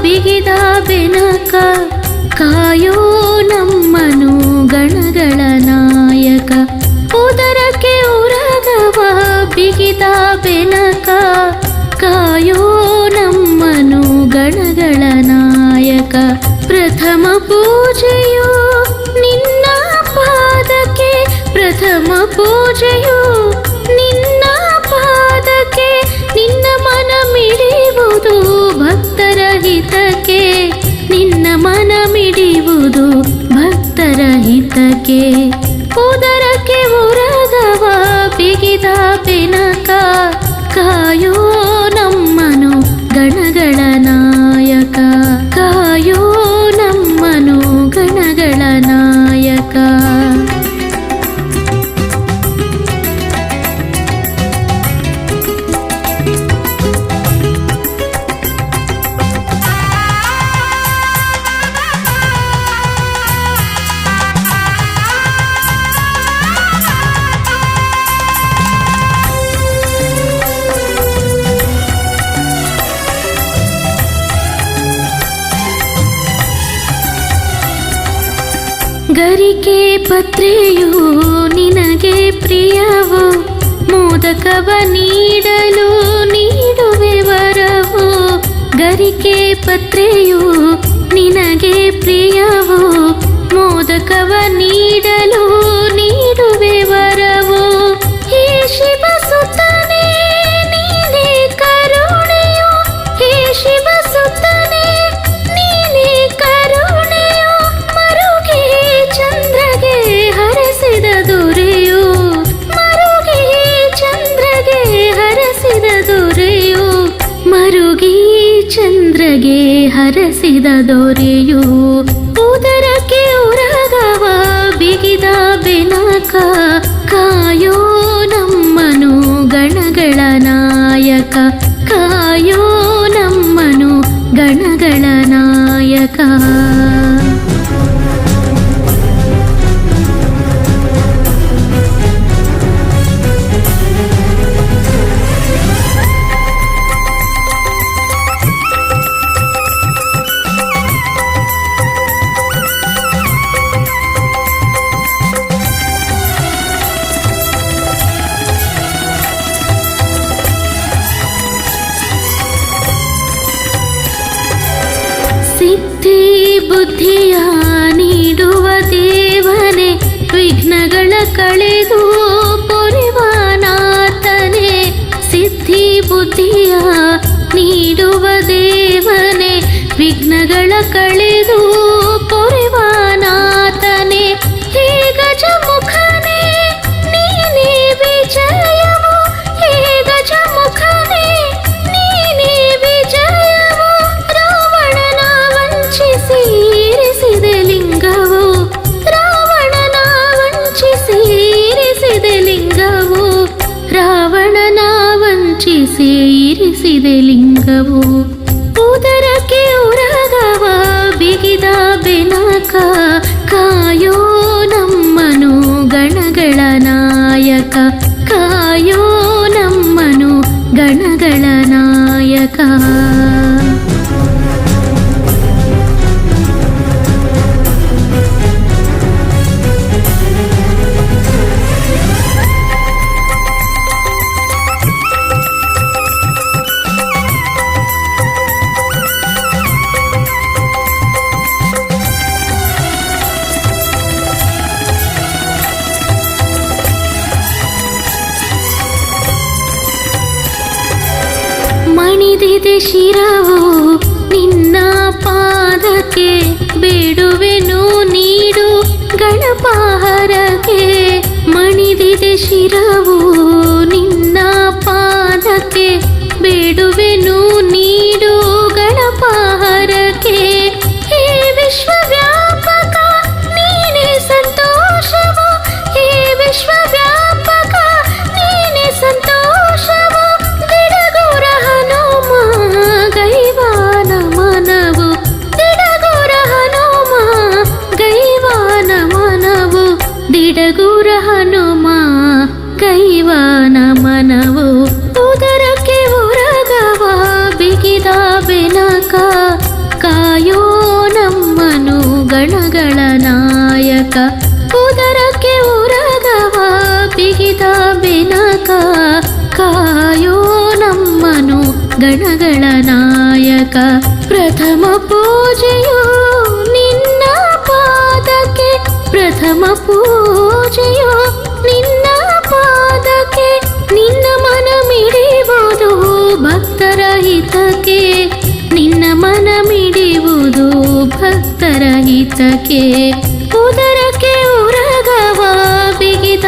ಬಿಗಿದ ಬೆನಕ ಕಾಯೋ ನಮ್ಮನು ಗಣಗಳ ನಾಯಕ. ಉದರಕ್ಕೆ ಉರಗವ ಬಿಗಿದ ಬೆನಕ ಕಾಯೋ ನಮ್ಮನು ಗಣಗಳ ನಾಯಕ. ಪ್ರಥಮ ಪೂಜೆಯು ನಿನ್ನ ಪಾದಕ್ಕೆ, ಪ್ರಥಮ ಪೂಜೆಯು ನಿನ್ನ ಪಾದಕ್ಕೆ. ನಿನ್ನ ಮನ ಮಿಡಿಯುವುದು ಭಕ್ತರ ಹಿತಕ್ಕೆ, ನಿನ್ನ ಮನ ಮಿಡಿಯುವುದು ಭಕ್ತರ ಹಿತಕ್ಕೆ. ಉದರಕ್ಕೆ ಉರಗವ ಬಿಗಿದ ಬೆನಕ ಕಾಯೋ ನಮ್ಮನು ಗಣಗಳ ನಾಯಕ, ಕಾಯೋ ನಮ್ಮನು ಗಣಗಳ ನಾಯಕ. ಗರಿಕೆ ಪತ್ರೆಯು ನಿನಗೆ ಪ್ರಿಯವು, ಮೋದಕವ ನೀಡಲು ನೀಡುವೆ ವರವು. ಗರಿಕೆ ಪತ್ರೆಯು ನಿನಗೆ ಪ್ರಿಯವು, ಮೋದಕವ ನೀಡಲು ನೀಡುವೆ ವರವು. ಹೇ ಶಿವ ಸುತನೇ ನೀನೇ ಕರುಣೆಯು, ಹೇ ಶಿವ ಸುತನೇ ನೀನೇ ಕರುಣೆಯು. ಮರುಗೆ ಚಂದ್ರಗೆ ಹರಸಿದ ದೊರೆಯು, ಮರುಗೆ ಚಂದ್ರಗೆ ಹರಸಿದ ದೊರೆಯು. ಮರುಗಿ ಚಂದ್ರಗೆ ಹರಸಿದ ದೊರೆಯು. ಉದರಕ್ಕೆ ಉರಗವ ಬಿಗಿದ ಬೆನಕ ಕಾಯೋ ನಮ್ಮನು ಗಣಗಳ ನಾಯಕ, ಕಾಯೋ ನಮ್ಮನು ಗಣಗಳ ನಾಯಕ. ಸಿದ್ಧಿ ಬುದ್ಧಿಯ ನೀಡುವ ದೇವನೇ, ವಿಘ್ನಗಳ ಕಳೆದು ಪೊರೆವ ನಾಥನೇ. ಸಿದ್ಧಿ ಬುದ್ಧಿಯ ನೀಡುವ ದೇವನೇ, ವಿಘ್ನಗಳ ಕಳೆದು ಪೊರೆವ ನಾಥನೇ. ಹೇ ಗಜಮುಖನೇ ನೀನೇ ವಿಜಯವು, ಹೇ ಗಜಮುಖನೇ ನೀನೇ ವಿಜಯವು. ರಾವಣನ ವಂಚಿಸಿ ಇರಿಸಿದ ಲಿಂಗವು, ರಾವಣನ ವಂಚಿಸಿ ಇರಿಸಿದ ಲಿಂಗವು. ರಾವಣನ ವಂಚಿಸಿ ಇರಿಸಿದ ಲಿಂಗವು. ಉದರಕ್ಕೆ ಉರಗವ ಬಿಗಿದ ಬೆನಕ ಕಾಯೋ ನಮ್ಮನು ಗಣಗಳ ನಾಯಕ, ಕಾಯೋ ನಮ್ಮನು ಗಣಗಳ ನಾಯಕ. ಶಿರವು ನಿನ್ನ ಪಾದಕ್ಕೆ ಬೇಡುವೆನು ನೀಡು ಗಣಪಾಹರಕ್ಕೆ ಮಣಿದಿದೆ ಶಿರವು ನಿನ್ನ ಪಾದಕ್ಕೆ ಬೇಡುವೆನು ನೀಡು ಗಣಪಾಹರಕ್ಕೆ ಹೇ ವಿಶ್ವವ್ಯಾಪಕ ನೀನೇ ಸಂತೋಷವು ಹೇ ವಿಶ್ವವ್ಯಾಪಕ ನೀನೇ ಸಂತೋಷವು ದಿಡಗುರ ಹನುಮ ಗೈವಾನ ಮನವು ದಿಡಗುರ ಹನುಮ ಗೈವಾನ ಮನವು ದಿಡಗುರ ಹನುಮ ಗೈವಾನ ಮನವು ಉದರಕ್ಕೆ ಉರಗವ ಬಿಗಿದ ಬೆನಕ ಕಾಯೋ ನಮ್ಮನು ಗಣಗಳ ನಾಯಕ ಉದರಕ್ಕೆ ಉರಗವ ಬಿಗಿದ ಬೆನಕ ಕಾಯೋ ನಮ್ಮನು ಗಣಗಳ ನಾಯಕ ಪ್ರಥಮ ಪೂಜೆಯು ನಿನ್ನ ಪಾದಕ್ಕೆ ಪ್ರಥಮ ಪೂಜೆಯು ನಿನ್ನ ಪಾದಕ್ಕೆ ನಿನ್ನ ಮನ ಮಿಡಿಯುವುದು ಭಕ್ತರ ಹಿತಕ್ಕೆ ನಿನ್ನ ಮನ ಮಿಡಿಯುವುದು ಭಕ್ತರ ಹಿತಕ್ಕೆ ಉದರಕ್ಕೆ ಉರಗವ ಬಿಗಿದ